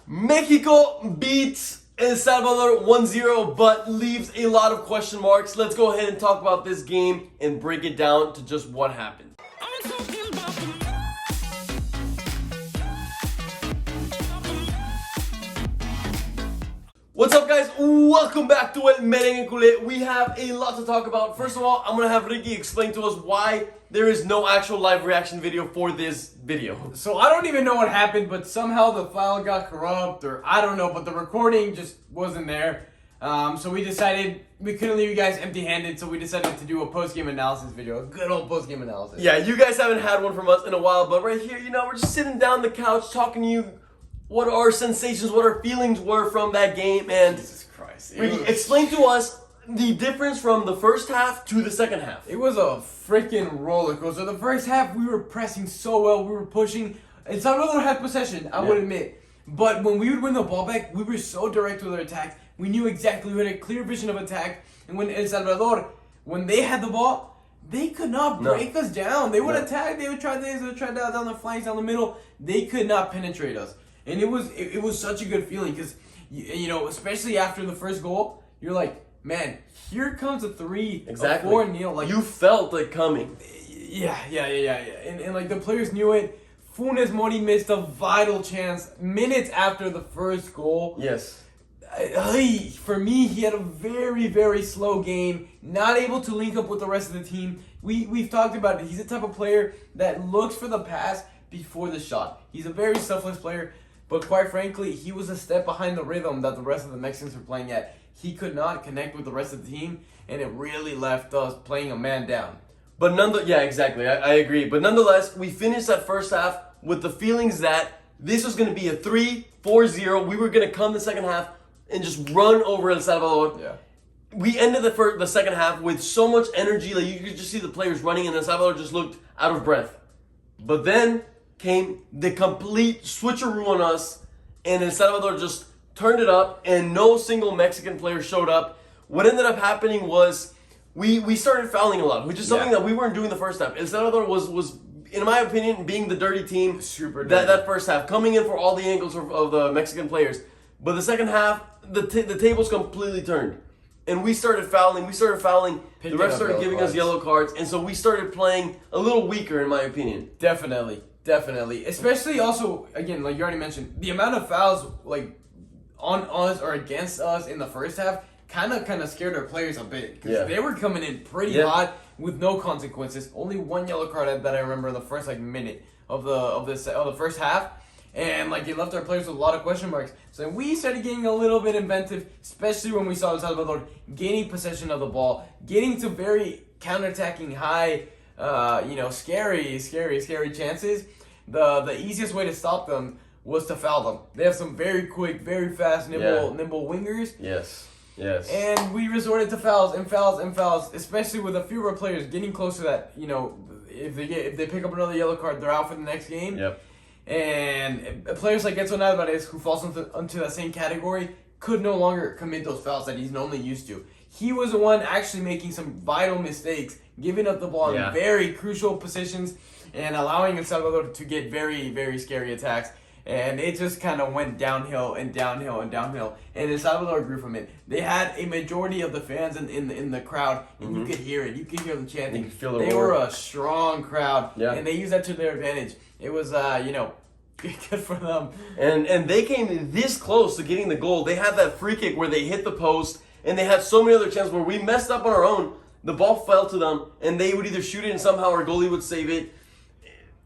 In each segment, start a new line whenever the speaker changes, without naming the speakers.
Mexico beats El Salvador 1-0, but leaves a lot of question marks. Let's go ahead and talk about this game and break it down to just what happened. What's up, guys? Welcome back to El Merengue Culé. We have a lot to talk about. First of all, I'm going to have Ricky explain to us why there is no actual live reaction video for this video.
So I don't even know what happened, but somehow the file got corrupt, or I don't know, but the recording just wasn't there. So we decided we couldn't leave you guys empty-handed, so we decided to do a post-game analysis video, a good old post-game analysis.
Yeah, you guys haven't had one from us in a while, but right here, we're just sitting down on the couch talking to you what our sensations, what our feelings were from that game, and
Jesus Christ.
Ricky, explain to us the difference from the first half to the second half.
It was a freaking roller coaster. The first half, we were pressing so well, we were pushing. And Salvador had possession, I would admit. But when we would win the ball back, we were so direct with our attack. We knew exactly, we had a clear vision of attack. And when El Salvador, when they had the ball, they could not break us down. They would attack, they would try this, they would try down the flanks, down the middle. They could not penetrate us. And it was such a good feeling because, especially after the first goal, you're like, man, here comes a 3,
exactly.
a 4-0. Like,
you felt it coming.
Yeah. And like the players knew it. Funes Mori missed a vital chance minutes after the first goal.
Yes.
For me, he had a very, very slow game, not able to link up with the rest of the team. We've talked about it. He's the type of player that looks for the pass before the shot. He's a very selfless player, but quite frankly, he was a step behind the rhythm that the rest of the Mexicans were playing at. He could not connect with the rest of the team, and it really left us playing a man down.
But exactly. I agree. But nonetheless, we finished that first half with the feelings that this was going to be a 3-4-0. We were going to come the second half and just run over El Salvador.
Yeah.
We ended the second half with so much energy. Like, you could just see the players running, and El Salvador just looked out of breath. But then came the complete switcheroo on us, and El Salvador just turned it up, and no single Mexican player showed up. What ended up happening was we started fouling a lot, which is something that we weren't doing the first half. El Salvador was, in my opinion, being the dirty team.
Super dirty.
That first half, coming in for all the angles of the Mexican players. But the second half, the tables completely turned. And we started fouling. The refs started giving us yellow cards. And so we started playing a little weaker, in my opinion.
Definitely. Especially also, again, like you already mentioned, the amount of fouls like on us or against us in the first half kind of scared our players a bit. Because they were coming in pretty hot with no consequences. Only one yellow card that I remember in the first minute of the first half. And like it left our players with a lot of question marks. So we started getting a little bit inventive, especially when we saw El Salvador gaining possession of the ball, getting to very counterattacking high, scary chances. The easiest way to stop them was to foul them. They have some very quick, very fast, nimble wingers.
Yes.
And we resorted to fouls, especially with a few of our players getting close to that. If they pick up another yellow card, they're out for the next game.
Yep.
And players like Edson Alvarez, who falls into that same category, could no longer commit those fouls that he's normally used to. He was the one actually making some vital mistakes, giving up the ball in very crucial positions, and allowing El Salvador to get very, very scary attacks. And it just kind of went downhill. And El Salvador grew from it. They had a majority of the fans in the crowd, and you could hear it. You could hear them chanting.
You could feel
they were a strong crowd, and they used that to their advantage. It was, good for them.
And they came this close to getting the goal. They had that free kick where they hit the post, and they had so many other chances where we messed up on our own. The ball fell to them, and they would either shoot it and somehow our goalie would save it.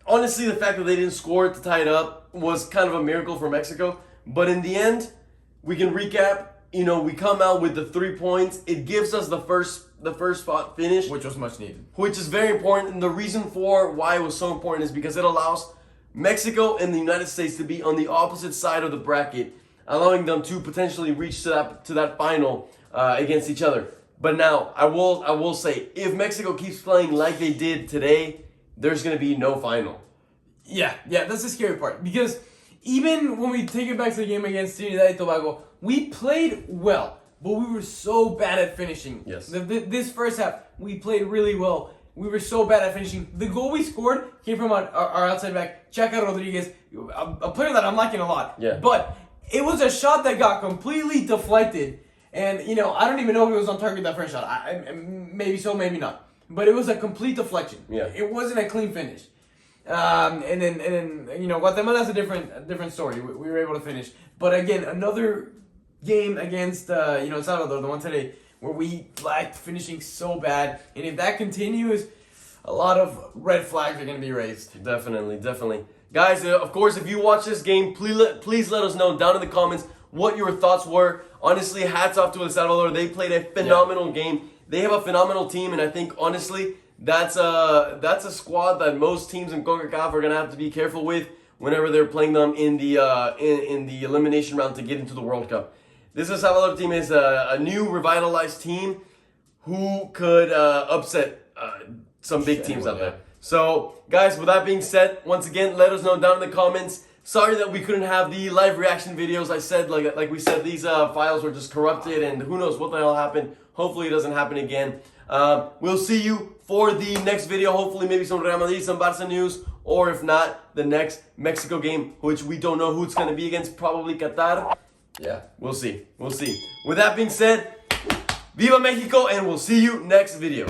Honestly, the fact that they didn't score it to tie it up was kind of a miracle for Mexico. But in the end, we can recap. We come out with the 3 points. It gives us the first spot finish,
which was much needed.
Which is very important. And the reason for why it was so important is because it allows Mexico and the United States to be on the opposite side of the bracket, allowing them to potentially reach to that final against each other. But now, I will say, if Mexico keeps playing like they did today, there's going to be no final.
Yeah, that's the scary part. Because even when we take it back to the game against Trinidad and Tobago, we played well, but we were so bad at finishing.
Yes.
This first half, we played really well. We were so bad at finishing. The goal we scored came from our outside back, Chaca Rodriguez, a player that I'm liking a lot.
Yeah.
But it was a shot that got completely deflected. And, you know, I don't even know if it was on target that first shot. Maybe so, maybe not. But it was a complete deflection.
Yeah.
It wasn't a clean finish. And then you know, Guatemala's a different story. We were able to finish. But again, another game against, you know, Salvador, the one today, where we lacked finishing so bad. And if that continues, a lot of red flags are going to be raised.
Definitely. Guys, of course, if you watch this game, please let us know down in the comments what your thoughts were. Honestly, hats off to El Salvador. They played a phenomenal game. They have a phenomenal team, and I think, honestly, that's a squad that most teams in CONCACAF are going to have to be careful with whenever they're playing them in the in the elimination round to get into the World Cup. This El Salvador team is a new, revitalized team who could upset some big teams out there. So, guys, with that being said, once again, let us know down in the comments. Sorry that we couldn't have the live reaction videos. I said, like we said, these files were just corrupted, and who knows what the hell happened. Hopefully it doesn't happen again. We'll see you for the next video. Hopefully maybe some Real Madrid, some Barca news, or if not, the next Mexico game, which we don't know who it's going to be against, probably Qatar. Yeah, we'll see. With that being said, Viva Mexico, and we'll see you next video.